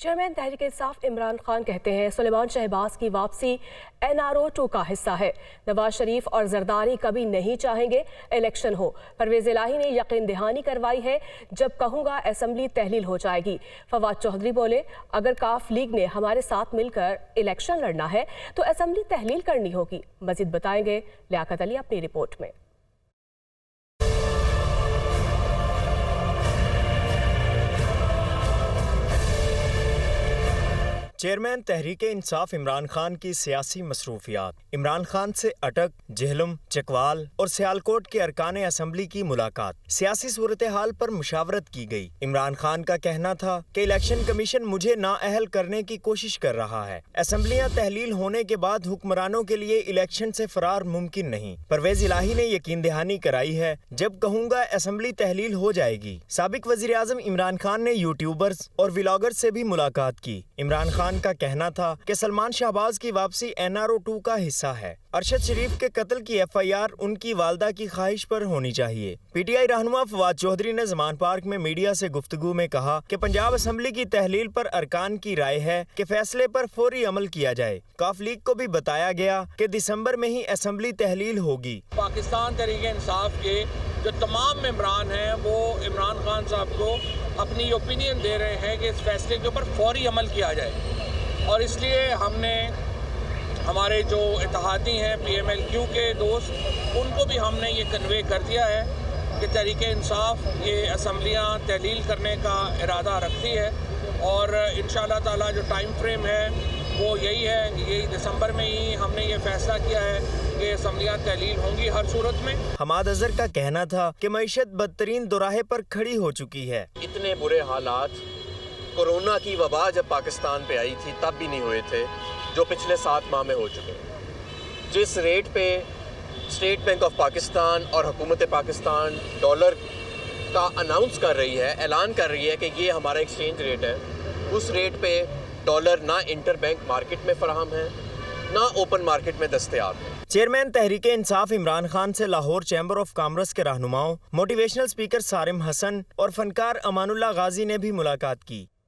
Chairman Tehreek Insaf Imran Khan کہتے ہیں سلیمان شہباز کی واپسی NRO 2 کا حصہ ہے۔ نواز شریف اور زرداری کبھی نہیں چاہیں گے الیکشن ہو۔ پرویز الہی نے یقین دہانی کروائی ہے جب کہوں گا اسمبلی تحلیل ہو جائے گی۔ فواد چودھری بولے اگر کاف لیگ نے ہمارے ساتھ مل کر الیکشن لڑنا ہے تو اسمبلی تحلیل کرنی ہوگی۔ مزید بتائیں گے لیاقت علی اپنی رپورٹ میں۔ چیئرمین تحریک انصاف عمران خان کی سیاسی مصروفیات۔ عمران خان سے اٹک، جہلم، چکوال اور سیالکوٹ کے ارکان اسمبلی کی ملاقات۔ سیاسی صورتحال پر مشاورت کی گئی۔ عمران خان کا کہنا تھا کہ الیکشن کمیشن مجھے نااہل کرنے کی کوشش کر رہا ہے۔ اسمبلیاں تحلیل ہونے کے بعد حکمرانوں کے لیے الیکشن سے فرار ممکن نہیں۔ پرویز الہی نے یقین دہانی کرائی ہے جب کہوں گا اسمبلی تحلیل ہو جائے گی۔ سابق وزیر اعظم عمران خان نے یوٹیوبرز اور ولاگرز سے بھی ملاقات کی۔ عمران خان کا کہنا تھا کہ سلمان شہباز کی واپسی NRO 2 کا حصہ ہے۔ ارشد شریف کے قتل کی FIR ان کی والدہ کی خواہش پر ہونی چاہیے۔ PTI رہنما فواد چودھری نے زمان پارک میں میڈیا سے گفتگو میں کہا کہ پنجاب اسمبلی کی تحلیل پر ارکان کی رائے ہے کہ فیصلے پر فوری عمل کیا جائے۔ کاف لیگ کو بھی بتایا گیا کہ دسمبر میں ہی اسمبلی تحلیل ہوگی۔ پاکستان تحریک انصاف کے جو تمام ممبران ہیں وہ عمران خان صاحب کو اپنی اوپینین دے رہے ہیں کہ اس فیصلے کے اوپر فوری عمل کیا جائے، اور اس لیے ہم نے ہمارے جو اتحادی ہیں PMLQ کے دوست ان کو بھی ہم نے یہ کنوے کر دیا ہے کہ تحریک انصاف یہ اسمبلیاں تحلیل کرنے کا ارادہ رکھتی ہے، اور انشاءاللہ تعالی جو ٹائم فریم ہے وہ یہی ہے کہ یہی دسمبر میں ہی ہم نے یہ فیصلہ کیا ہے کہ اسمبلیاں تحلیل ہوں گی ہر صورت میں۔ حماد اظہر کا کہنا تھا کہ معیشت بدترین دوراہے پر کھڑی ہو چکی ہے۔ اتنے برے حالات کورونا کی وبا جب پاکستان پہ آئی تھی تب بھی نہیں ہوئے تھے جو پچھلے 7 ماہ میں ہو چکے ہیں۔ جس ریٹ پہ اسٹیٹ بینک آف پاکستان اور حکومت پاکستان ڈالر کا اناؤنس کر رہی ہے، اعلان کر رہی ہے کہ یہ ہمارا ایکسچینج ریٹ ہے، اس ریٹ پہ ڈالر نہ انٹر بینک مارکیٹ میں فراہم ہے نہ اوپن مارکیٹ میں دستیاب ہے۔ چیئرمین تحریک انصاف عمران خان سے لاہور چیمبر آف کامرس کے رہنماؤں، موٹیویشنل اسپیکر صارم حسن اور فنکار امان اللہ غازی نے بھی ملاقات کی۔